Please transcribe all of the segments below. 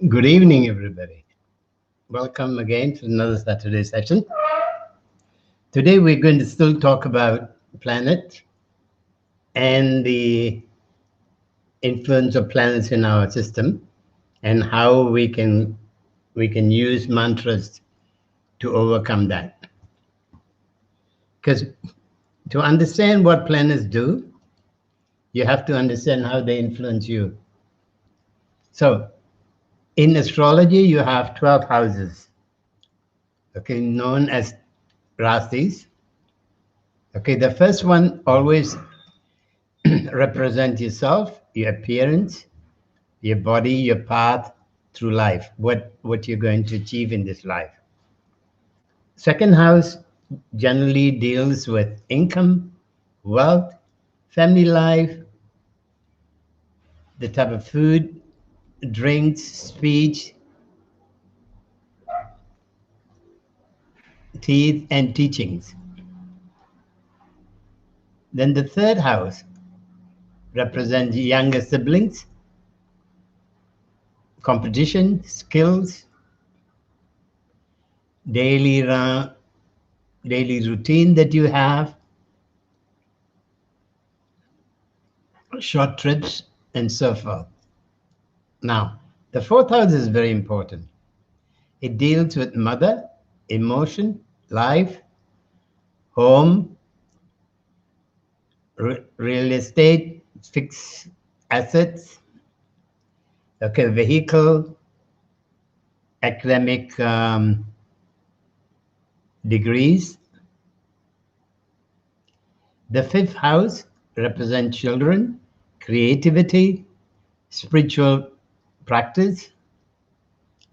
Good evening, everybody. Welcome again to another Saturday session. Today, we're going to still talk about planet and the influence of planets in our system and how we can use mantras to overcome that. Because to understand what planets do, you have to understand how they influence you. So, in astrology, you have 12 houses, okay, known as rasis. Okay, the first one always represent yourself, your appearance, your body, your path through life, what you're going to achieve in this life. Second house generally deals with income, wealth, family life, the type of food, drinks, speech, teeth, and teachings. Then the third house represents younger siblings, competition, skills, daily routine that you have, short trips, and so forth. Now, the fourth house is very important. It deals with mother, emotion, life, home, real estate, fixed assets, okay, vehicle, academic degrees. The fifth house represents children, creativity, spiritual practice,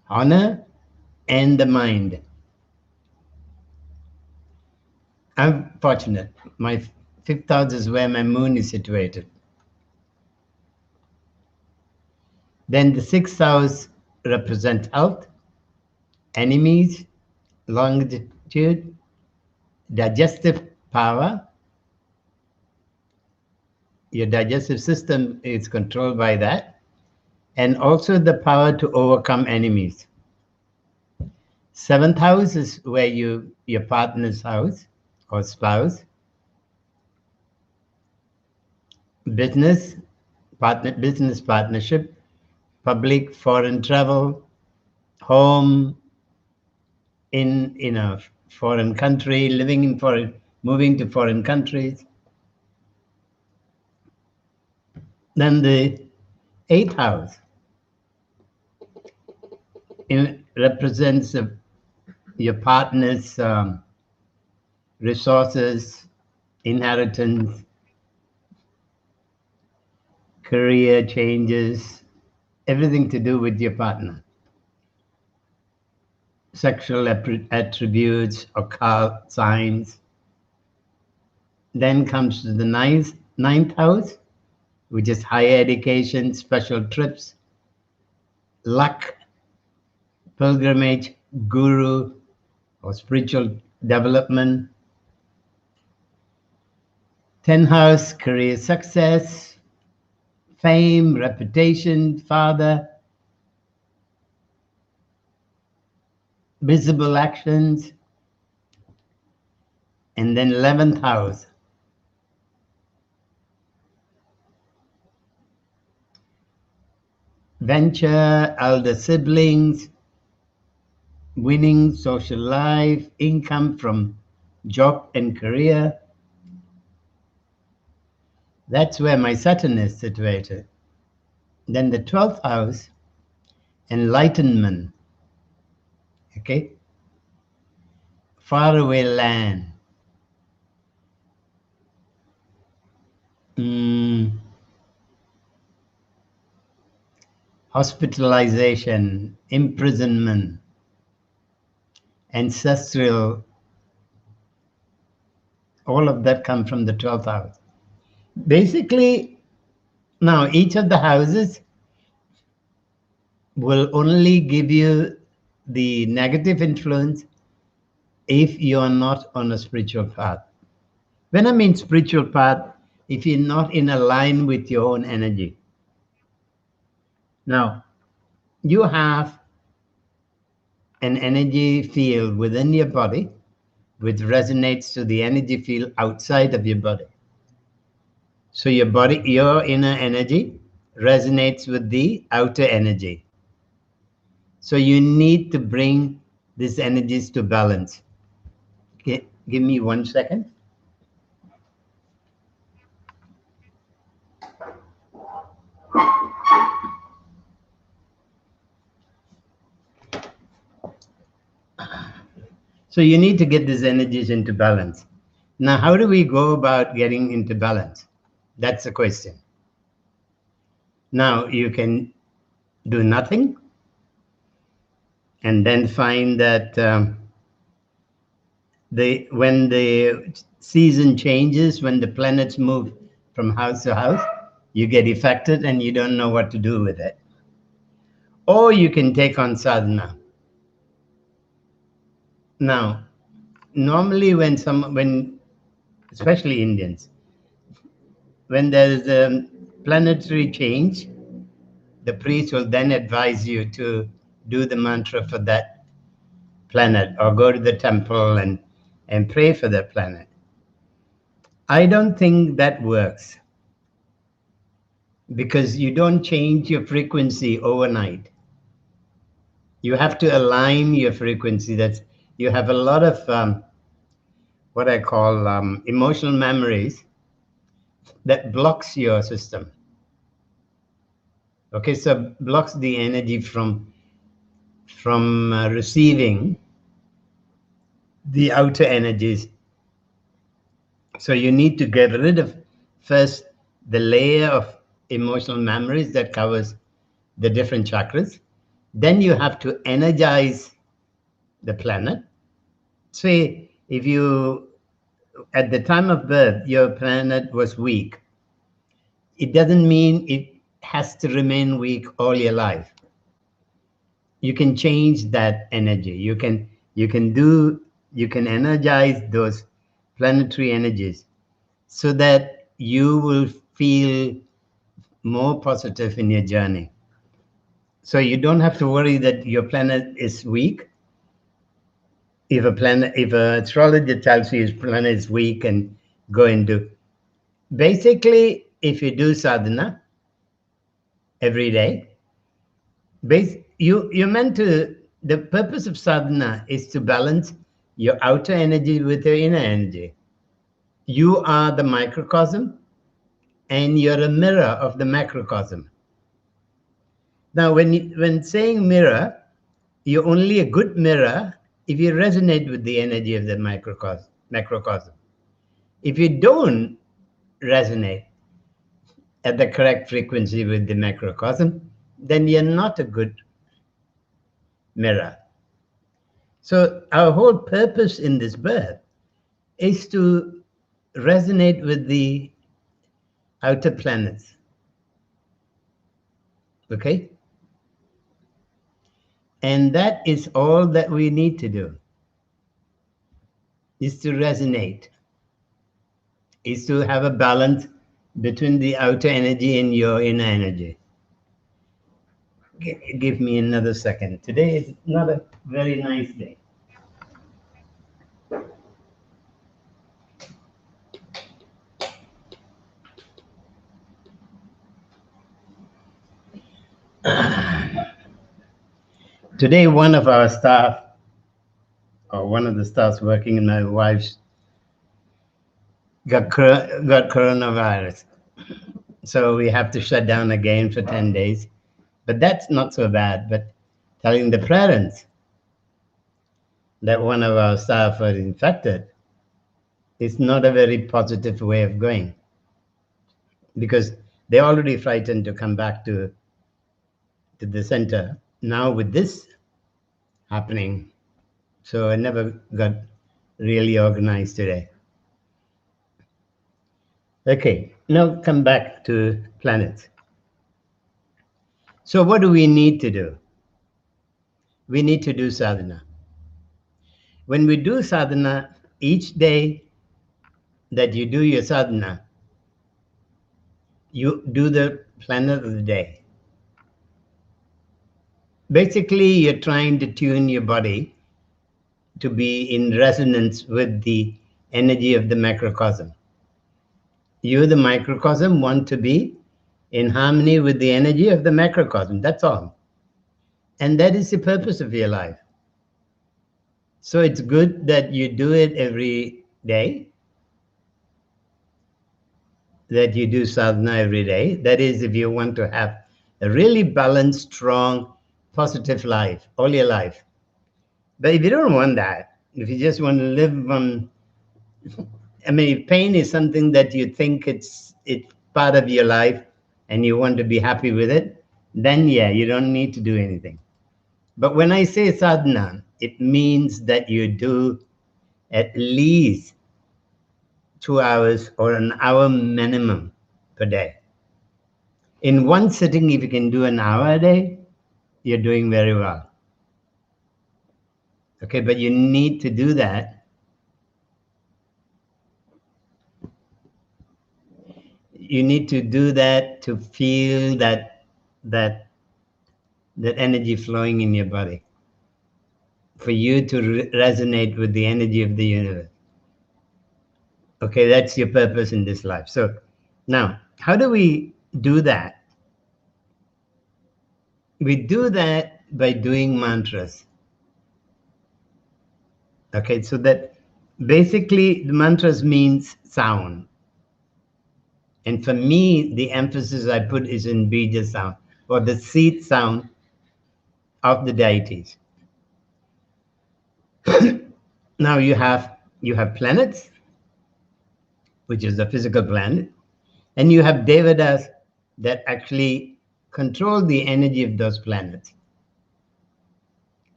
honor, and the mind. I'm fortunate. My fifth house is where my moon is situated. Then the sixth house represents health, enemies, longitude, digestive power. Your digestive system is controlled by that. And also the power to overcome enemies. Seventh house is where your partner's house or spouse. Business partnership, public foreign travel, home in a foreign country, moving to foreign countries. Then the eighth house represents your partner's resources, inheritance, career changes, everything to do with your partner. Sexual attributes, occult signs. Then comes the ninth house, which is higher education, special trips, luck, pilgrimage, guru, or spiritual development. 10th house, career success, fame, reputation, father, visible actions. And then 11th house, venture, elder siblings, winning social life, income from job and career. That's where my Saturn is situated. Then the 12th house, enlightenment. Okay? Faraway land. Hospitalization, imprisonment, ancestral, all of that come from the 12th house. Basically, now each of the houses will only give you the negative influence if you are not on a spiritual path. When I mean spiritual path, if you're not in a line with your own energy. Now, you have an energy field within your body which resonates to the energy field outside of your body. So your body, your inner energy resonates with the outer energy. So you need to bring these energies to balance. Okay, give me 1 second. So you need to get these energies into balance. Now, how do we go about getting into balance? That's the question. Now, you can do nothing and then find that when the season changes, when the planets move from house to house, you get affected and you don't know what to do with it. Or you can take on sadhana. Now, normally when especially Indians, when there is a planetary change, the priest will then advise you to do the mantra for that planet or go to the temple and pray for that planet. I don't think that works because you don't change your frequency overnight. You have to align your frequency. You have a lot of what I call emotional memories that blocks your system. Okay, so blocks the energy from receiving the outer energies. So you need to get rid of first the layer of emotional memories that covers the different chakras. Then you have to energize the planet. Say if you at the time of birth your planet was weak, it doesn't mean it has to remain weak all your life. You can change that energy. You can energize those planetary energies so that you will feel more positive in your journey. So you don't have to worry that your planet is weak. If an astrologer tells you his planet is weak and go and do, basically, if you do sadhana every day, you're meant to. The purpose of sadhana is to balance your outer energy with your inner energy. You are the microcosm, and you're a mirror of the macrocosm. Now, when saying mirror, you're only a good mirror if you resonate with the energy of the macrocosm. If you don't resonate at the correct frequency with the macrocosm, then you're not a good mirror. So our whole purpose in this birth is to resonate with the outer planets. Okay? And that is all that we need to do, is to resonate, is to have a balance between the outer energy and your inner energy. Give me another second. Today is not a very nice day. Today, one of our staff, or one of the staffs working in my wife's, got coronavirus. So we have to shut down again for 10 days. But that's not so bad. But telling the parents that one of our staff was infected is not a very positive way of going, because they're already frightened to come back to the center. Now with this happening, so I never got really organized today. Okay, now come back to planets. So what do we need to do? We need to do sadhana. When we do sadhana, each day that you do your sadhana, you do the planet of the day. Basically, you're trying to tune your body to be in resonance with the energy of the macrocosm. You, the microcosm, want to be in harmony with the energy of the macrocosm. That's all. And that is the purpose of your life. So it's good that you do it every day, that you do sadhana every day. That is, if you want to have a really balanced, strong, positive life all your life. But if you don't want that, if you just want to live on, I mean, if pain is something that you think it's part of your life and you want to be happy with it, then yeah, you don't need to do anything. But when I say sadhana, it means that you do at least 2 hours or an hour minimum per day. In one sitting, if you can do an hour a day, you're doing very well. Okay, but you need to do that. You need to do that to feel that energy flowing in your body, for you to resonate with the energy of the universe. Okay, that's your purpose in this life. So now, how do we do that? We do that by doing mantras. Okay, so that basically the mantras means sound. And for me, the emphasis I put is in bija sound, or the seed sound of the deities. Now you have planets, which is the physical planet, and you have devatas that actually control the energy of those planets.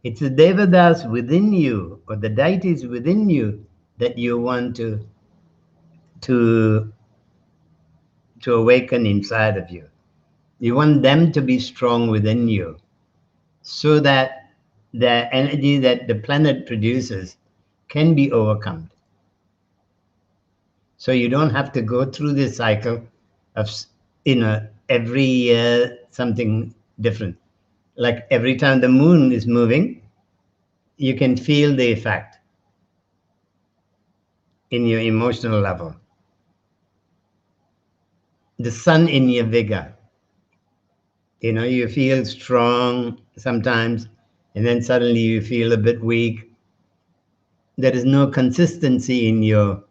It's the devatas within you, or the deities within you, that you want to awaken inside of you. You want them to be strong within you, so that the energy that the planet produces can be overcome. So you don't have to go through this cycle of, every year something different. Like every time the moon is moving, you can feel the effect in your emotional level. The sun in your vigor. You feel strong sometimes, and then suddenly you feel a bit weak. There is no consistency in your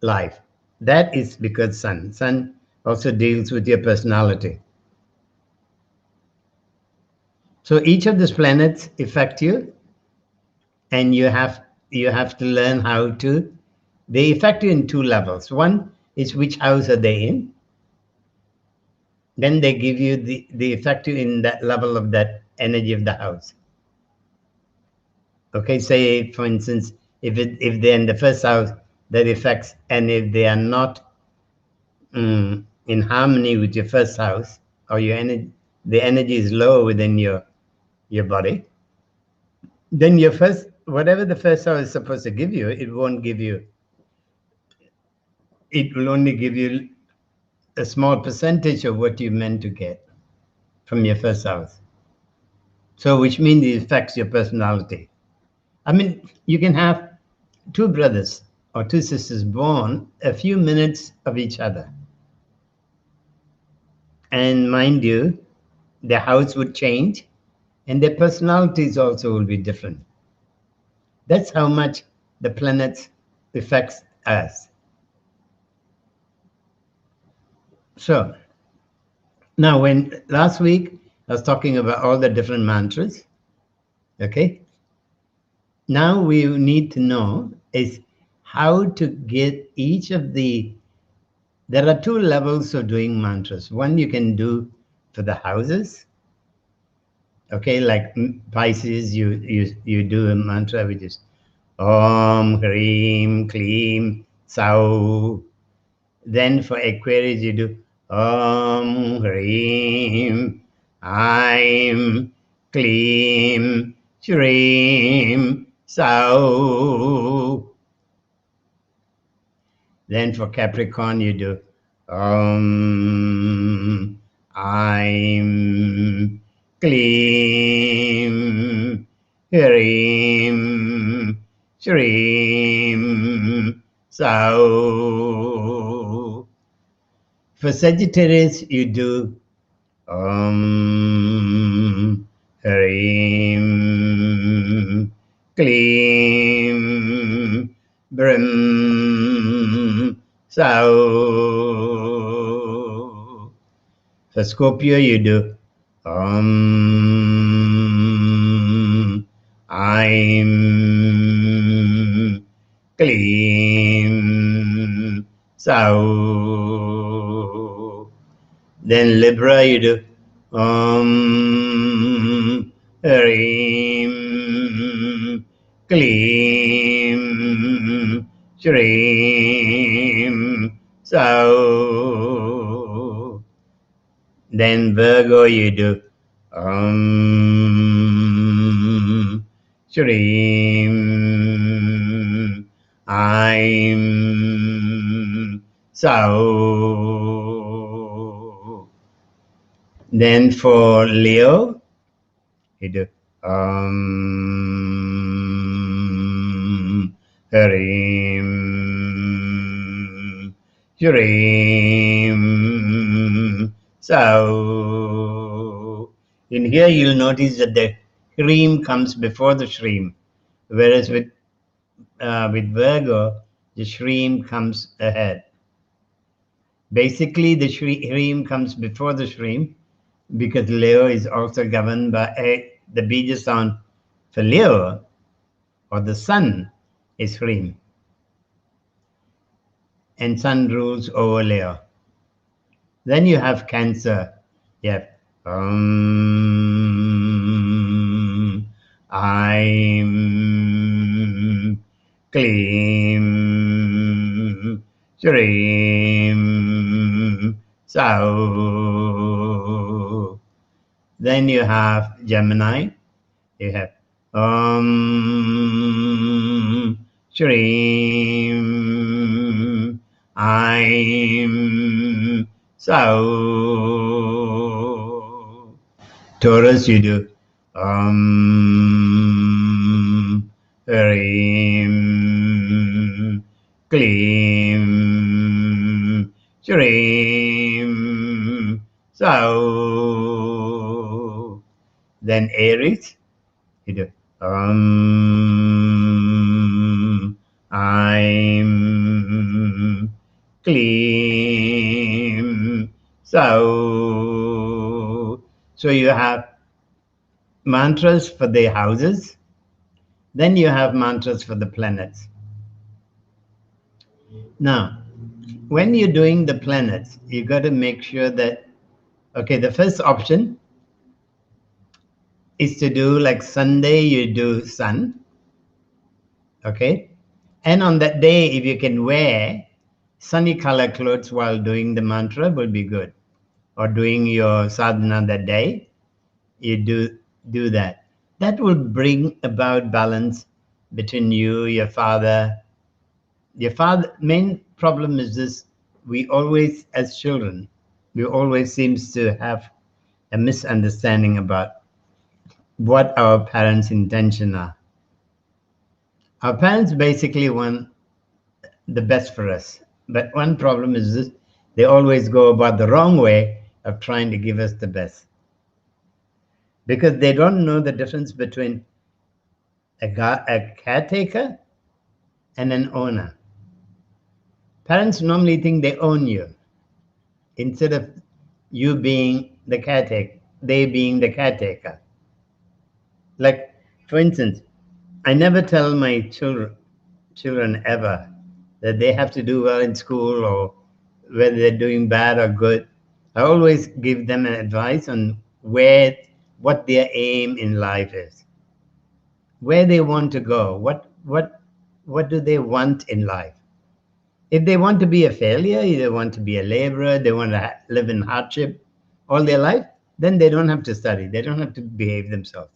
life. That is because sun also deals with your personality. So each of these planets affect you, and you have to learn how to. They affect you in two levels. One is which house are they in. Then they give you the effect you in that level of that energy of the house. Okay, say for instance, if they're in the first house, that affects, and if they are not in harmony with your first house, or your energy, the energy is low within your body, then your first, whatever the first house is supposed to give you, it won't give you. It will only give you a small percentage of what you meant to get from your first house. So, which means it affects your personality. I mean, you can have two brothers or two sisters born a few minutes of each other. And mind you, their house would change and their personalities also will be different. That's how much the planets affects us. So now, when last week I was talking about all the different mantras, okay? Now we need to know is how to get each of the. There are two levels of doing mantras. One you can do for the houses, okay? Like Pisces, you do a mantra which is Om Hreem Kleem Sau. Then for Aquarius you do Om Hreem Aim Kleem Shreem Sau. Then for Capricorn you do Om Aim Kleem Hrim, Shrim, Sau. For Sagittarius, you do Hrim, Klim, Brim, Sau. For Scorpio, you do I'm Klim, Sau. Then Libra, you do Hrim, Klim, Shrim, Sau. Then Virgo, you do Shrim, I'm Sau. Then for Leo, you do Hrim, Shrim, Sau. In here, you'll notice that the Hrim comes before the Shrim, whereas with Virgo, the Shrim comes ahead. Basically, the Hrim comes before the Shrim because Leo is also governed by the Bija sound for Leo, or the Sun, is Hrim. And Sun rules over Leo. Then you have Cancer. You have I'm Klim, Shrim, Sau. Then you have Gemini. You have Shrim, I'm Sau. Taurus, you do Hrim, Klim, Shrim, Sau. Then Aries, you do I'm Klim, Sau. So you have mantras for the houses, then you have mantras for the planets. Now, when you're doing the planets, you got to make sure that, okay, the first option is to do like Sunday, you do sun, okay? And on that day, if you can wear sunny color clothes while doing the mantra, will be good. Or doing your sadhana that day, you do that. That will bring about balance between you, your father. Your father, main problem is this: we always, as children, we always seems to have a misunderstanding about what our parents' intention are. Our parents basically want the best for us, but one problem is this: they always go about the wrong way of trying to give us the best, because they don't know the difference between a caretaker and an owner. Parents normally think they own you instead of you being the caretaker, they being the caretaker. Like, for instance, I never tell my children ever that they have to do well in school or whether they're doing bad or good. I always give them an advice on what their aim in life is, where they want to go, what do they want in life. If they want to be a failure, if they want to be a laborer, they want to live in hardship all their life, then they don't have to study. They don't have to behave themselves.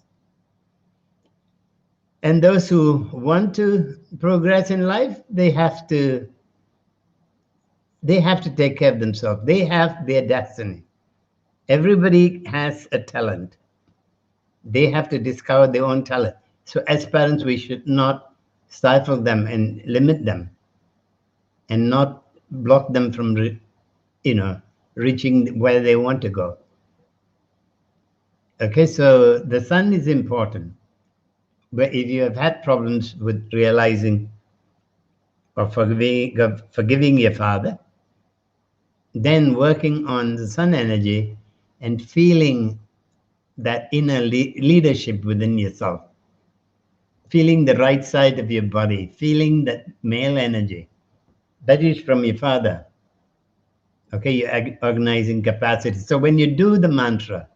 And those who want to progress in life, they have to take care of themselves. They have their destiny. Everybody has a talent. They have to discover their own talent. So as parents, we should not stifle them and limit them and not block them from, reaching where they want to go. Okay, so the sun is important. But if you have had problems with realizing or forgiving your father, then working on the sun energy and feeling that inner leadership within yourself, feeling the right side of your body, feeling that male energy, that is from your father. Okay, your organizing capacity. So when you do the mantra,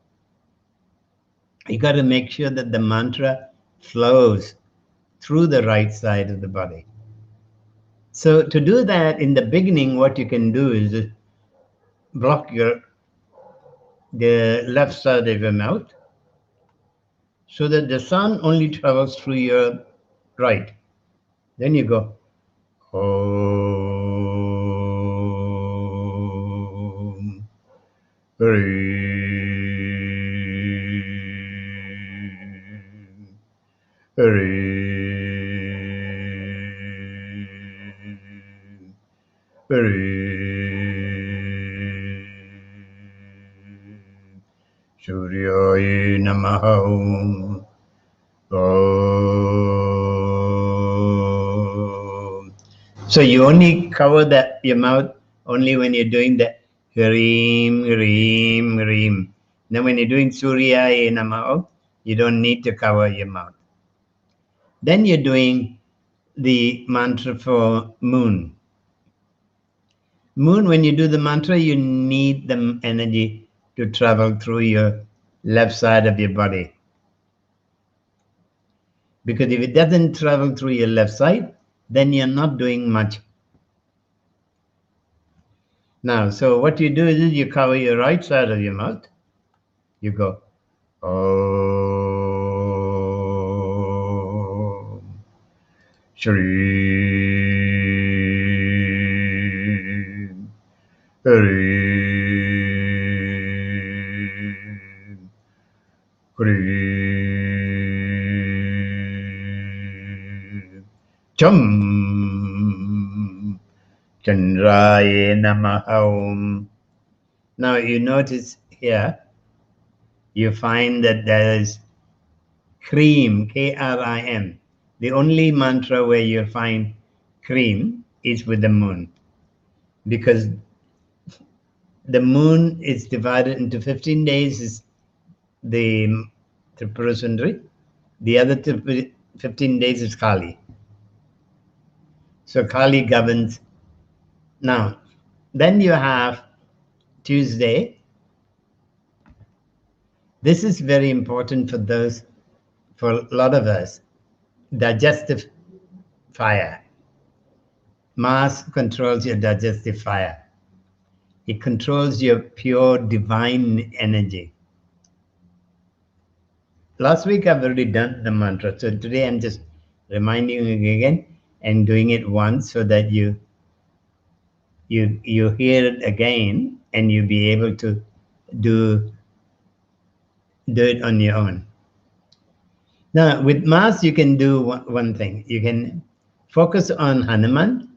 you got to make sure that the mantra flows through the right side of the body. So to do that, in the beginning, what you can do is block the left side of your mouth so that the sun only travels through your right. Then you go, Om Hrim Hrim Hrim Suryaya Namaha Om. So you only cover your mouth only when you're doing the Hrim, Hrim, Hrim. Now when you're doing Suryaya Namaha, you don't need to cover your mouth. Then you're doing the mantra for moon. Moon, when you do the mantra, you need the energy to travel through your left side of your body. Because if it doesn't travel through your left side, then you're not doing much. Now, so what you do is you cover your right side of your mouth. You go, Om Shri Hrim Hrim Chum Chandraya Namaha Om. Now you notice here, you find that there is Krim, K-R-I-M. The only mantra where you find Krim is with the moon, because the moon is divided into 15 days is the Tripura Sundari. The other 15 days is Kali. So Kali governs. Now, then you have Tuesday. This is very important for a lot of us. Digestive fire. Mars controls your digestive fire. It controls your pure divine energy. Last week I've already done the mantra, so today I'm just reminding you again and doing it once so that you hear it again and you'll be able to do it on your own. Now with Mars you can do one thing. You can focus on Hanuman,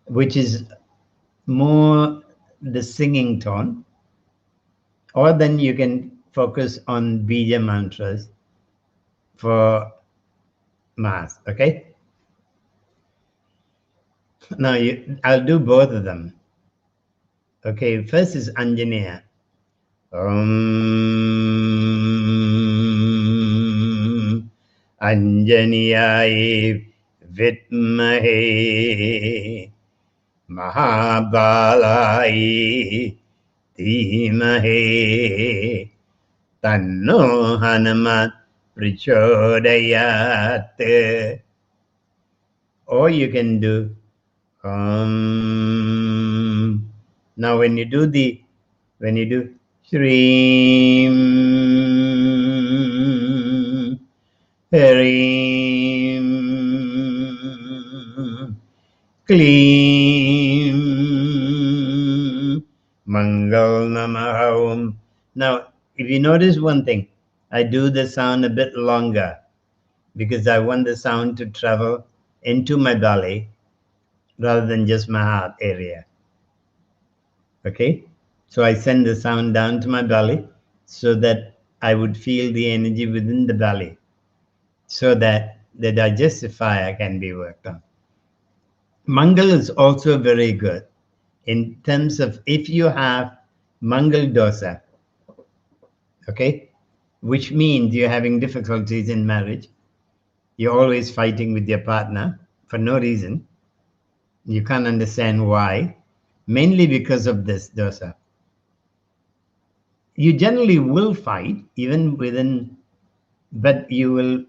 which is more the singing tone, or then you can focus on Bija mantras for Mars, okay? Now, I'll do both of them. Okay, first is Anjaneya. Anjaneyaye Vidmahe Mahabalaye Dhimahe Tanno Hanumat Prachodayat. Or you can do now when you do Shreem Harim Kleem Mangal Namaha Om. Now if you notice one thing, I do the sound a bit longer because I want the sound to travel into my belly rather than just my heart area. Okay? So I send the sound down to my belly so that I would feel the energy within the belly so that the digestive fire can be worked on. Mangal is also very good in terms of if you have Mangal dosa, okay, which means you're having difficulties in marriage, you're always fighting with your partner for no reason, you can't understand why, mainly because of this dosa. You generally will fight even within, but you will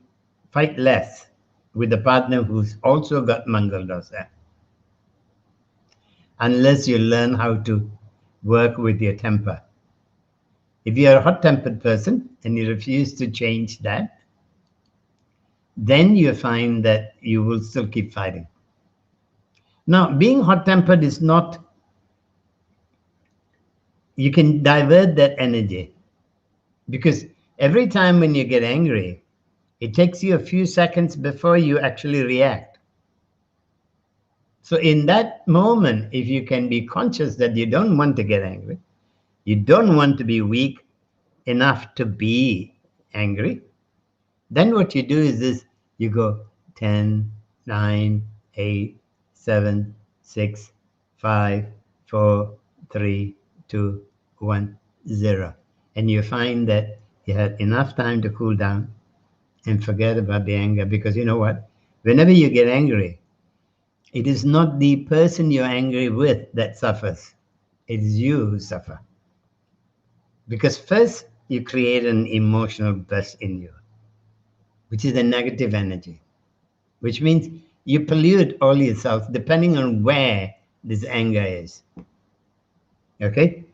fight less with a partner who's also got Mangal dosa, unless you learn how to work with your temper. If you're a hot-tempered person and you refuse to change that, then you find that you will still keep fighting. Now, being hot-tempered is not, you can divert that energy because every time when you get angry, it takes you a few seconds before you actually react. So in that moment, if you can be conscious that you don't want to get angry, you don't want to be weak enough to be angry, then what you do is this, you go 10, 9, 8, 7, 6, 5, 4, 3, 2, 1, 0. And you find that you had enough time to cool down and forget about the anger, because you know what? Whenever you get angry, it is not the person you're angry with that suffers. It is you who suffer. Because first, you create an emotional burst in you, which is a negative energy, which means you pollute all yourself depending on where this anger is. Okay?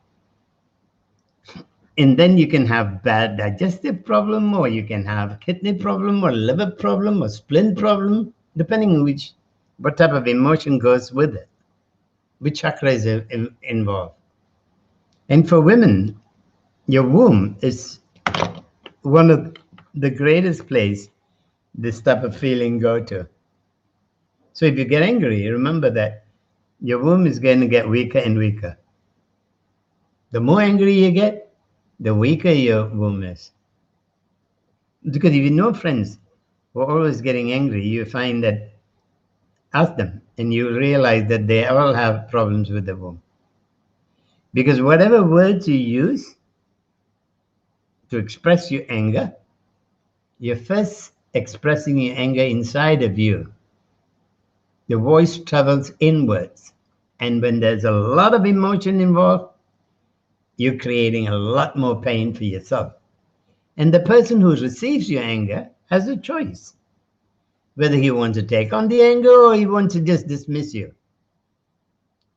And then you can have bad digestive problem, or you can have kidney problem, or liver problem, or spleen problem, depending on what type of emotion goes with it, which chakra is involved. And for women, your womb is one of the greatest place this type of feeling go to. So if you get angry, remember that your womb is going to get weaker and weaker. The more angry you get, the weaker your womb is. Because if you know friends who are always getting angry, you find that, ask them, and you realize that they all have problems with the womb. Because whatever words you use to express your anger, you're first expressing your anger inside of you. The voice travels inwards. And when there's a lot of emotion involved, you're creating a lot more pain for yourself. And the person who receives your anger has a choice, whether he wants to take on the anger or he wants to just dismiss you.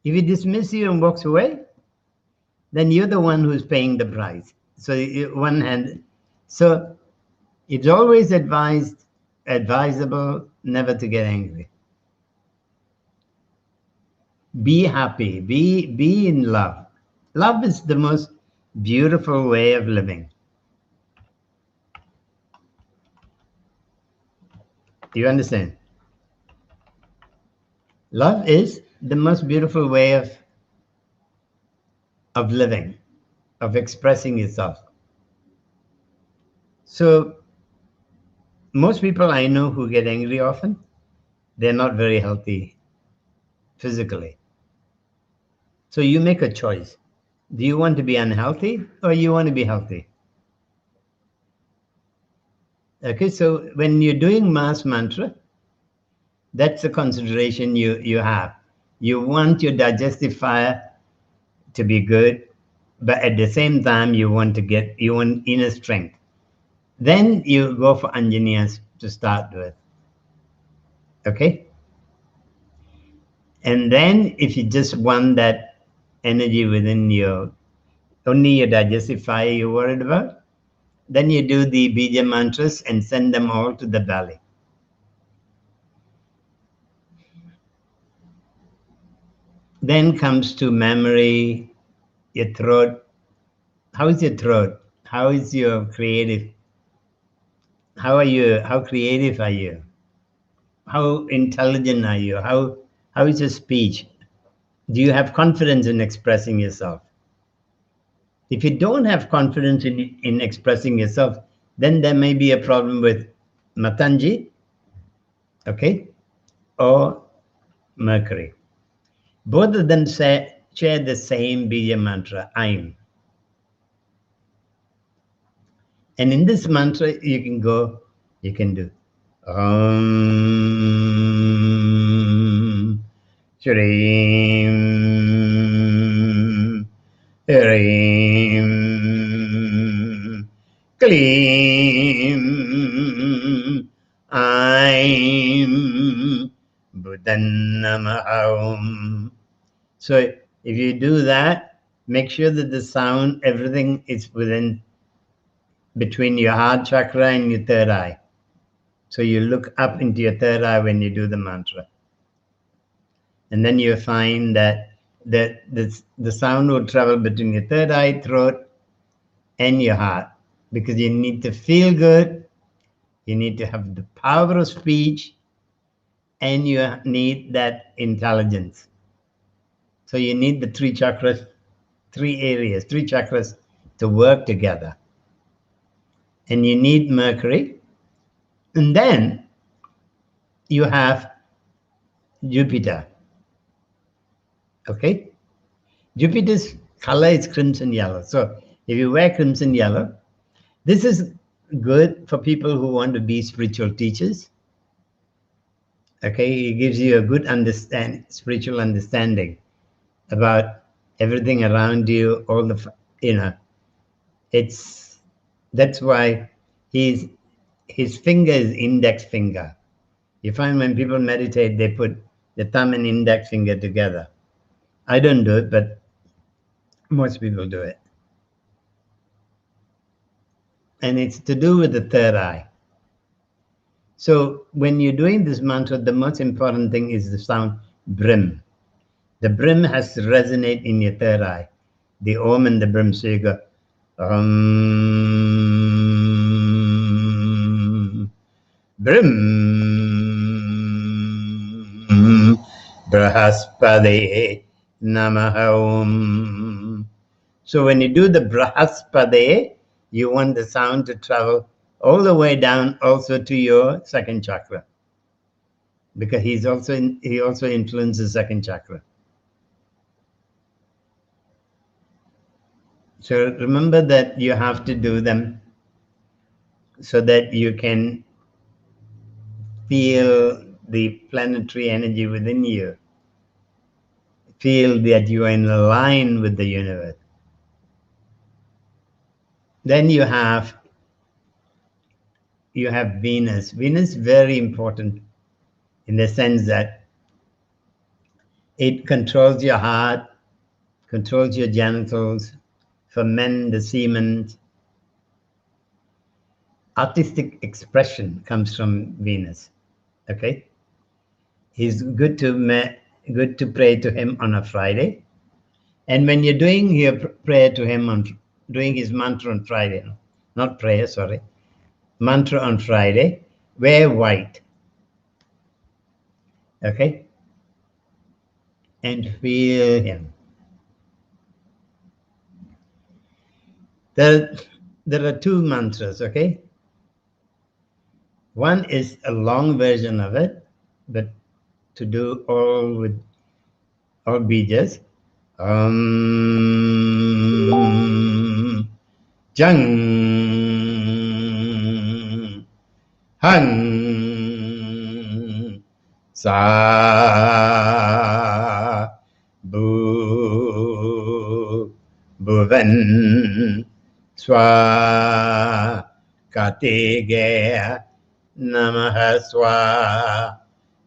If he dismisses you and walks away, then you're the one who's paying the price. So so it's always advisable never to get angry. Be happy, be in love. Love is the most beautiful way of living. Do you understand? Love is the most beautiful way of living, of expressing yourself. So most people I know who get angry often, they're not very healthy physically. So you make a choice. Do you want to be unhealthy or you want to be healthy? Okay, so when you're doing mass mantra, that's the consideration you have. You want your digestive fire to be good, but at the same time you want inner strength. Then you go for engineers to start with. Okay? And then if you just want that energy within only your digestive fire you're worried about, then you do the bija mantras and send them all to the belly. Then comes to memory, your throat. How is your throat? How is your creative How are you? How creative are you? How intelligent are you? How is your speech? Do you have confidence in expressing yourself? If you don't have confidence in expressing yourself, then there may be a problem with Matanji, okay, or Mercury. Both of them share the same Bija mantra, Aim. And in this mantra, you can do Om Shreem Hreem Kleem Aim Buddhanamaham. So if you do that, make sure that the sound, everything is between your heart chakra and your third eye. So you look up into your third eye when you do the mantra. And then you find that the sound will travel between your third eye, throat, and your heart. Because you need to feel good, you need to have the power of speech, and you need that intelligence. So you need the three chakras, three chakras to work together. And you need Mercury. And then you have Jupiter. Okay? Jupiter's color is crimson yellow. So if you wear crimson yellow, this is good for people who want to be spiritual teachers. Okay? It gives you a good spiritual understanding about everything around you, all the, that's why his finger is index finger. You find when people meditate, they put the thumb and index finger together. I don't do it, but most people do it. And it's to do with the third eye. So when you're doing this mantra, the most important thing is the sound brim. The brim has to resonate in your third eye. The om and the brim. So you go brim brahaspade namaha om. So when you do the brahaspade, you want the sound to travel all the way down also to your second chakra, because he also influences second chakra. So remember that you have to do them so that you can feel the planetary energy within you. Feel that you are in line with the universe. Then you have Venus. Venus is very important in the sense that it controls your heart, controls your genitals. For men, the semen. Artistic expression comes from Venus. Okay, he's good to pray to him on a Friday, and when you're doing your prayer to him doing his mantra on Friday, not prayer, sorry, mantra on Friday, wear white. Okay, and feel him. There are two mantras. Okay, one is a long version of it, but to do all bijas. Jang Han Sa Bu Bhuvan Swa Katige Namaha Swa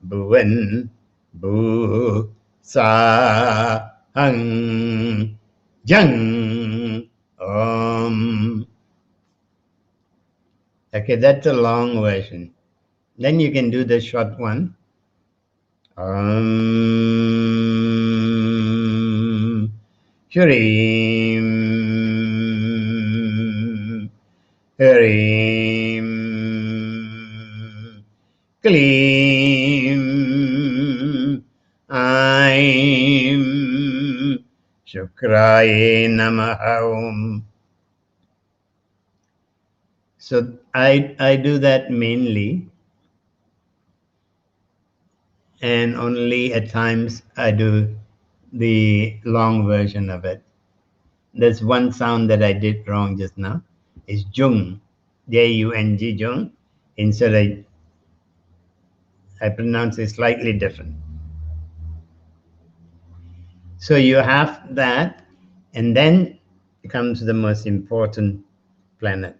Bhuvan Bu Sa Hang Jang Om. Okay, that's a long version. Then you can do the short one. Om Shreem Hreem Klim Aim Shukraye Namaha Om. So I do that mainly, and only at times I do the long version of it. There's one sound that I did wrong just now. It's Jung, J-U-N-G, Jung. Instead I pronounce it slightly different. So you have that, and then comes the most important planet.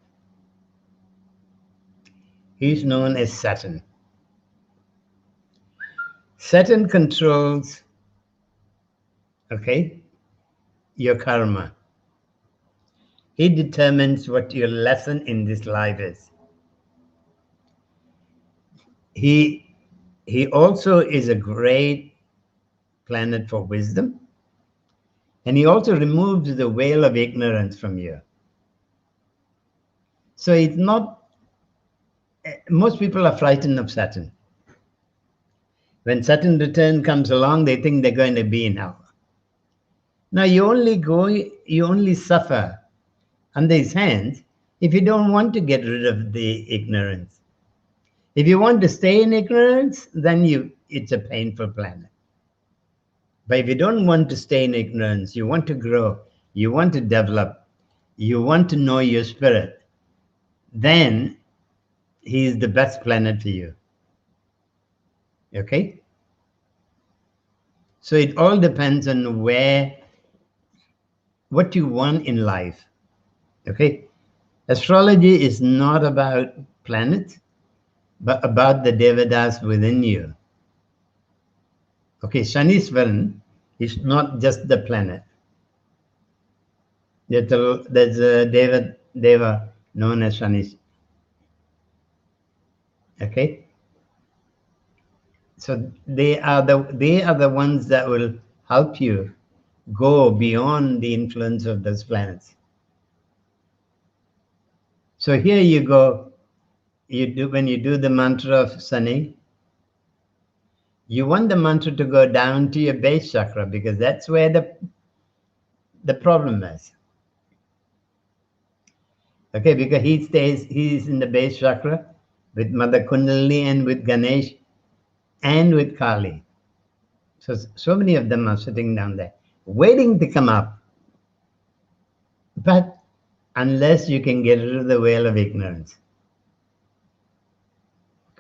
He's known as Saturn. Saturn controls, okay, your karma. He determines what your lesson in this life is. He also is a great planet for wisdom, and he also removes the veil of ignorance from you. So it's not, most people are frightened of Saturn. When Saturn return comes along, they think they're going to be in hell. Now you only suffer under his hands if you don't want to get rid of the ignorance. If you want to stay in ignorance, then it's a painful planet. But if you don't want to stay in ignorance, you want to grow, you want to develop, you want to know your spirit, then he is the best planet for you. Okay? So it all depends on what you want in life. Okay? Astrology is not about planets, but about the devatas within you. Okay, Shaniswaran is not just the planet. There's a deva known as Shanis. Okay? So they are the ones that will help you go beyond the influence of those planets. So here you go, when you do the mantra of Sani, you want the mantra to go down to your base chakra, because that's where the problem is. Okay, because he's in the base chakra with Mother Kundalini and with Ganesh and with Kali. So many of them are sitting down there, waiting to come up. But unless you can get rid of the veil of ignorance.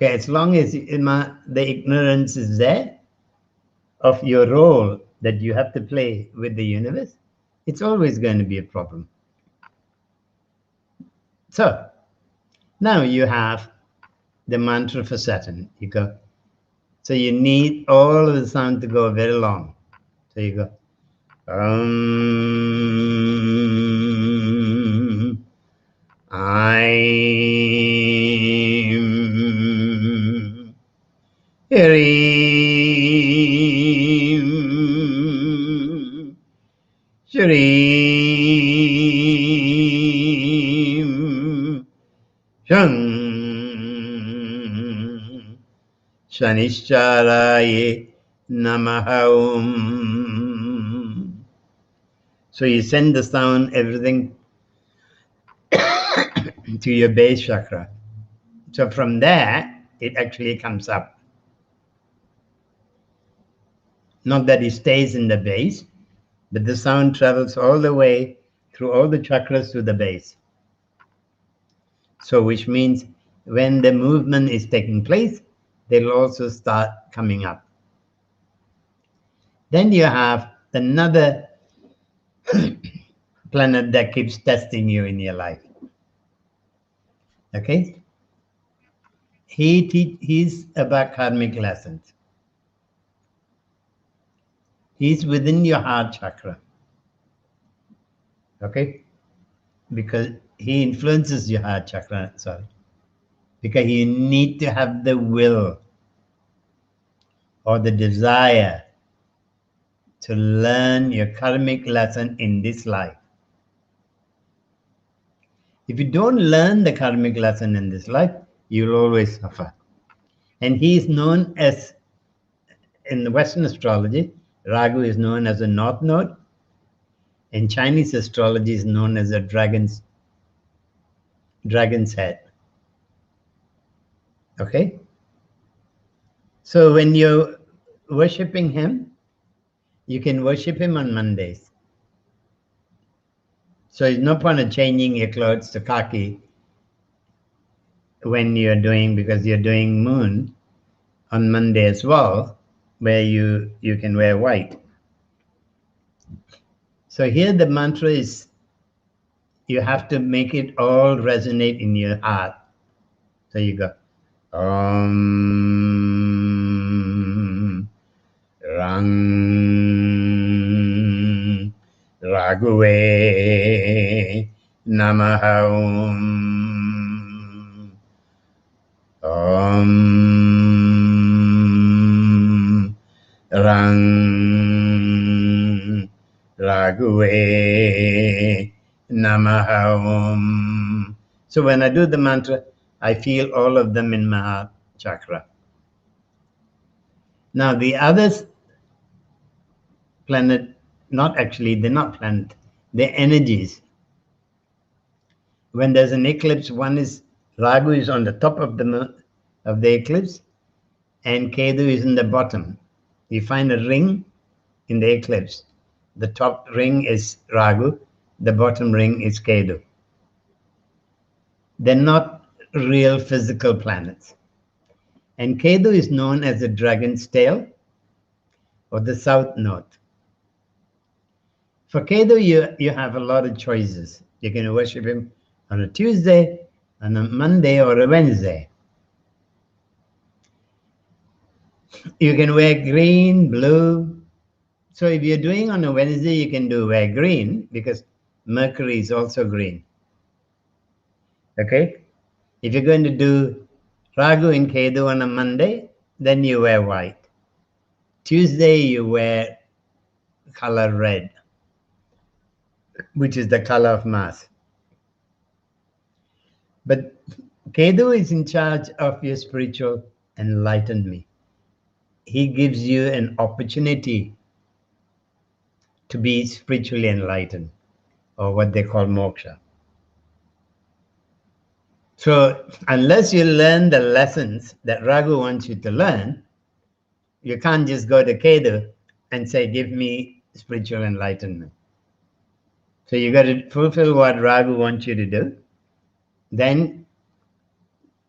Okay, as long as the ignorance is there of your role that you have to play with the universe, it's always going to be a problem. So now you have the mantra for Saturn. You go. So you need all of the sound to go very long. So you go. I'm Hirim Shrim Shang Shanishcharaye Namaha Om. So you send the sound, everything to your base chakra. So from there, it actually comes up. Not that it stays in the base, but the sound travels all the way through all the chakras to the base. So which means when the movement is taking place, they'll also start coming up. Then you have another planet that keeps testing you in your life. Okay? He's about karmic lessons. He's within your heart chakra. Okay? Because he influences your heart chakra, sorry. Because you need to have the will or the desire to learn your karmic lesson in this life. If you don't learn the karmic lesson in this life, you'll always suffer. And he is known as, in the Western astrology, Ragu is known as a North Node. In Chinese astrology is known as a dragon's head. Okay? So when you're worshipping him, you can worship him on Mondays. So there's no point of changing your clothes to khaki when you're doing, because you're doing moon on Monday as well, where you can wear white. So here the mantra is, you have to make it all resonate in your heart. So you go, Om Rang Raghuve Namaha Om Rang Raghuve Namaha. So when I do the mantra, I feel all of them in my heart chakra. Now the others planet, they're not planet, they're energies. When there's an eclipse, one is Ragu is on the top of the eclipse, and Ketu is in the bottom. You find a ring in the eclipse. The top ring is Ragu, the bottom ring is Ketu. They're not real physical planets. And Ketu is known as the dragon's tail or the south node. For Ketu, you have a lot of choices. You can worship him on a Tuesday, on a Monday, or a Wednesday. You can wear green, blue. So if you're doing on a Wednesday, you can wear green, because Mercury is also green. Okay? If you're going to do Ragu and Ketu on a Monday, then you wear white. Tuesday, you wear color red, which is the color of Mars. But Ketu is in charge of your spiritual enlightenment. He gives you an opportunity to be spiritually enlightened, or what they call moksha. So unless you learn the lessons that Ragu wants you to learn, you can't just go to Ketu and say, give me spiritual enlightenment. So you got to fulfill what Ragu wants you to do. Then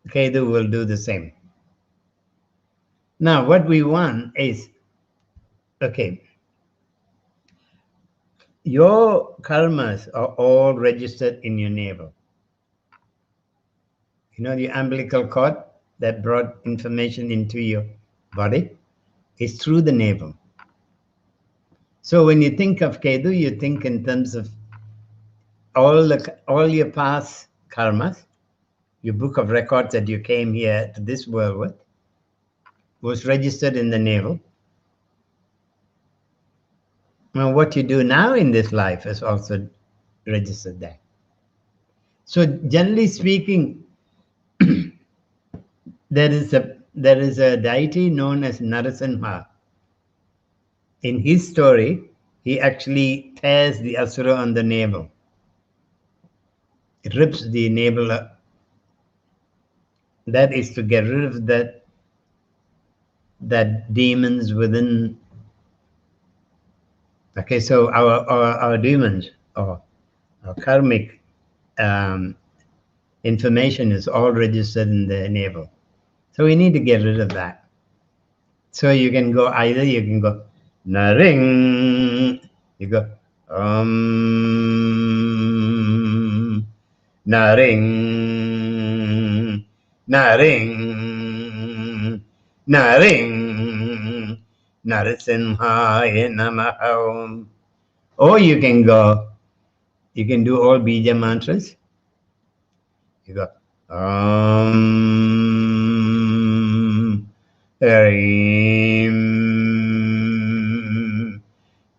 Ketu will do the same. Now, what we want is, okay, your karmas are all registered in your navel. You know, the umbilical cord that brought information into your body is through the navel. So when you think of Ketu, you think in terms of all your past karmas, your book of records that you came here to this world with, was registered in the navel. Now, what you do now in this life is also registered there. So, generally speaking, there is a deity known as Narasimha. In his story, he actually tears the asura on the navel. It rips the navel up. That is to get rid of that demons within. Okay, so our demons, or our karmic information is all registered in the navel. So we need to get rid of that. So you can go Naring, you go Naring, Naring, Naring, Narasimhaya Namaha. Or you can do all bija mantras. You go Harim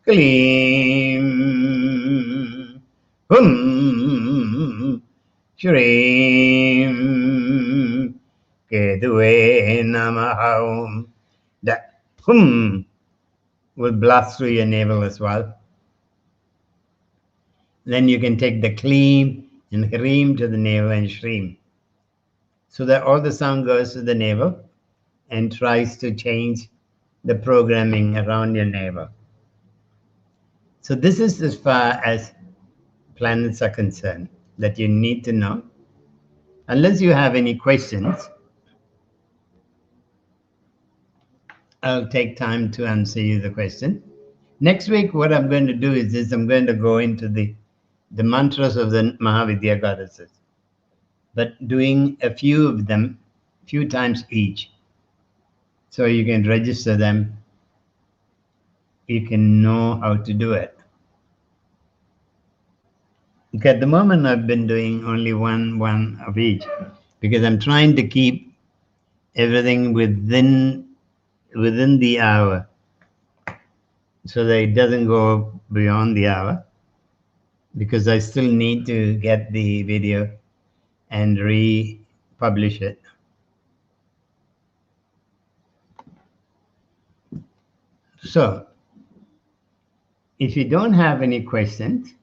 Klim Hum Shrim Ketuve Namaha Om. That hum will blast through your navel as well. Then you can take the Kleem and Hreem to the navel and Shreem. So that all the sound goes to the navel and tries to change the programming around your navel. So this is as far as planets are concerned that you need to know. Unless you have any questions, I'll take time to answer you the question. Next week, what I'm going to do is this: I'm going to go into the mantras of the Mahavidya goddesses, but doing a few of them, few times each. So you can register them. You can know how to do it. Okay, at the moment, I've been doing only one of each because I'm trying to keep everything within the hour so that it doesn't go beyond the hour, because I still need to get the video and republish it. So if you don't have any questions,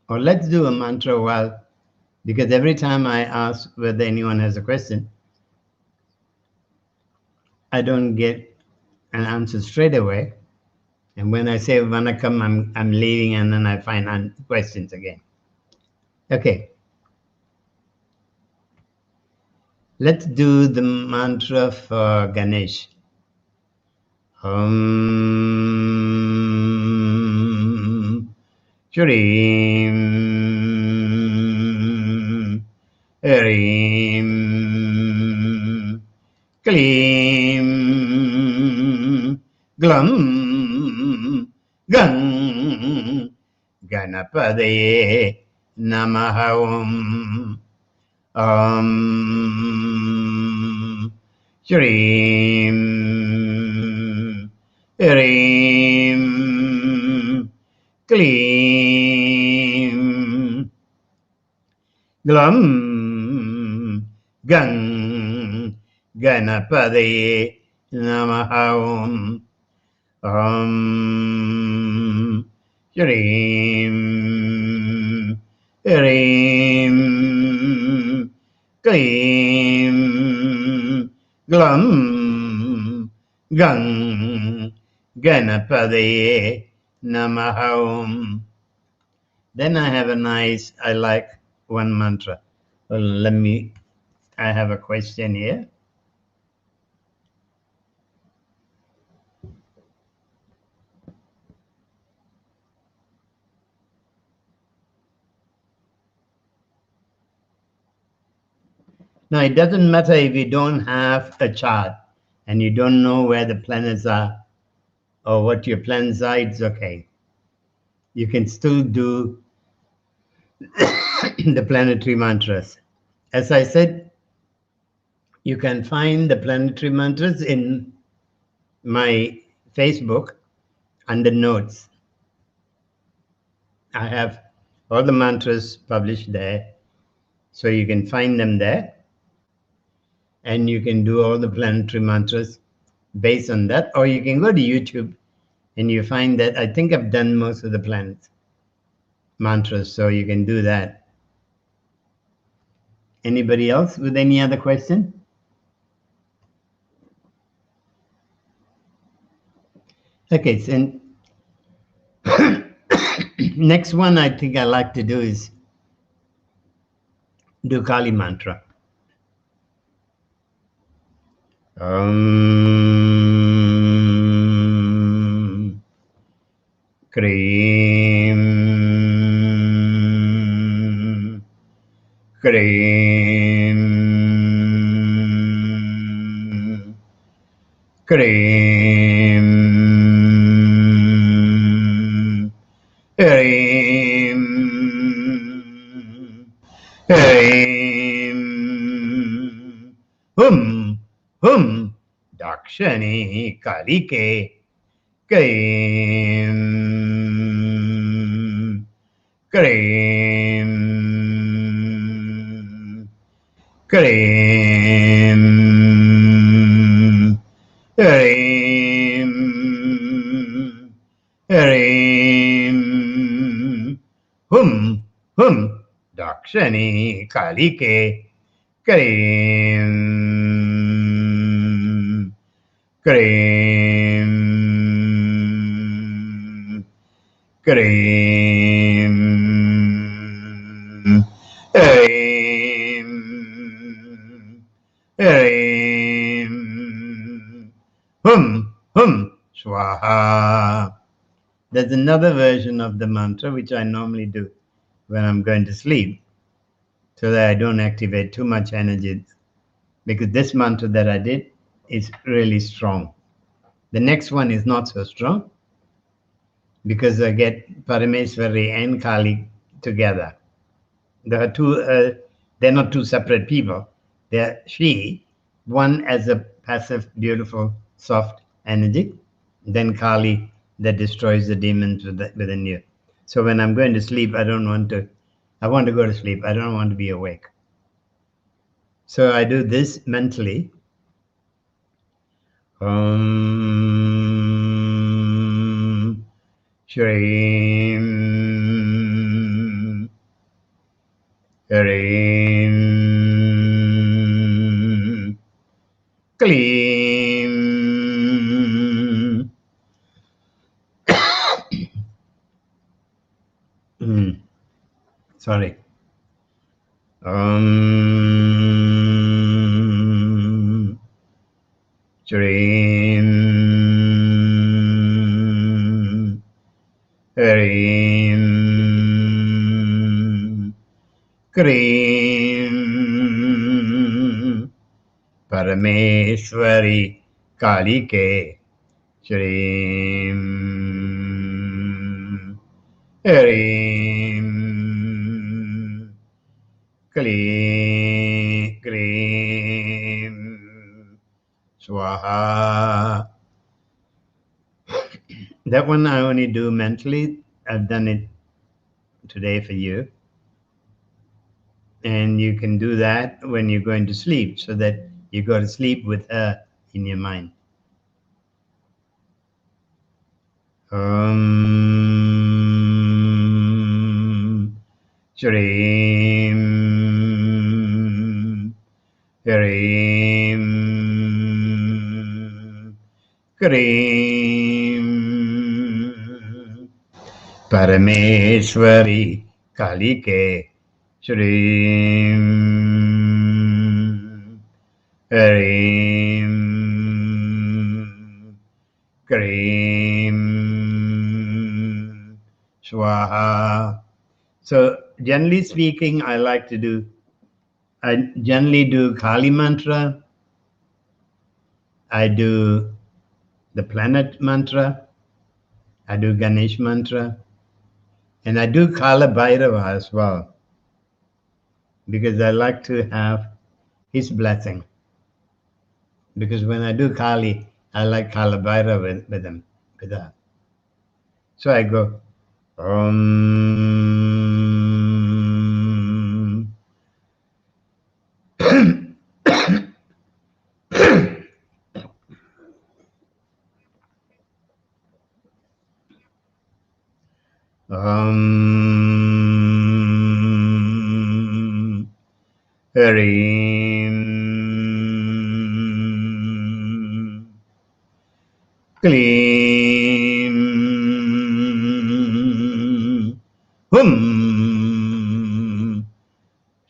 or let's do a mantra while, because every time I ask whether anyone has a question, I don't get an answer straight away. And when I say Vanakkam, I'm leaving, and then I find questions again. Okay. Let's do the mantra for Ganesh. Shreem Hreem Kleem Glam Gang Ganapadaye Namaha Om Shreem Hreem Kleem Glam Gang Ganapadaye Namaha Om Shreem Hreem Kleem Glam Gang Ganapadaye Namaha. Then I have I like one mantra. Well, I have a question here. Now, it doesn't matter if you don't have a chart and you don't know where the planets are or what your planets are, it's okay. You can still do the planetary mantras. As I said, you can find the planetary mantras in my Facebook under notes. I have all the mantras published there, so you can find them there. And you can do all the planetary mantras based on that, or you can go to YouTube and you find that I think I've done most of the planets mantras, so you can do that. Anybody else with any other question? Okay, so next one I think I like to do is do Kali mantra. Kreem Kreem Kreem Hreem Hreem Hum Dakshani Kalike Kreem Kreem Krim, Rim, Rim, Hum, Hum, Dakshani, Kalike, Krim, Krim, Krim, Rim, Rim, Hum, Hum, Swaha. There's another version of the mantra which I normally do when I'm going to sleep so that I don't activate too much energy, because this mantra that I did is really strong. The next one is not so strong because I get Parameswari and Kali together. There are two, they're not two separate people. They're she, one as a passive, beautiful, soft energy, then Kali that destroys the demons within you. So when I'm going to sleep, I want to go to sleep. I don't want to be awake. So I do this mentally. Om Shrim Hrim Klim. Sorry. Shrim Hrim Krim Parameswari Kalike Shrim Hrim Kli Krim Swaha. That one I only do mentally. I've done it today for you. And you can do that when you're going to sleep so that you go to sleep with her in your mind. Om Shrim Hrim Krim Parameswari Kalike Shrim Hrim Krim Swaha. So generally speaking, I generally do Kali mantra. I do the planet mantra. I do Ganesh mantra. And I do Kala Bhairava as well, because I like to have his blessing. Because when I do Kali, I like Kala Bhairava with him, with her. So I go, Om. Om Hrim Klim Hum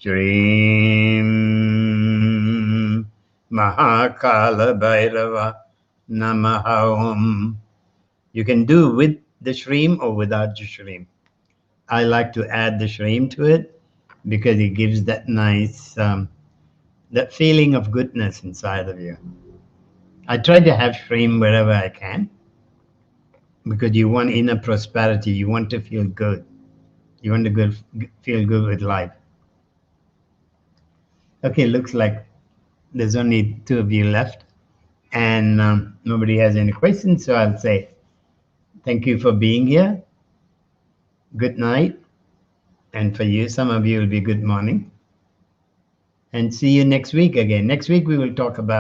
Shrim Mahakala Bhairava Namaha Om. You can do with the shrim or without the shrim. I like to add the shrim to it because it gives that nice, that feeling of goodness inside of you. I try to have shrim wherever I can because you want inner prosperity. You want to feel good. You want to feel good with life. Okay, looks like there's only two of you left and nobody has any questions. So I'll say thank you for being here. Good night. And for you, some of you will be good morning. and see you next week again. Next week, we will talk about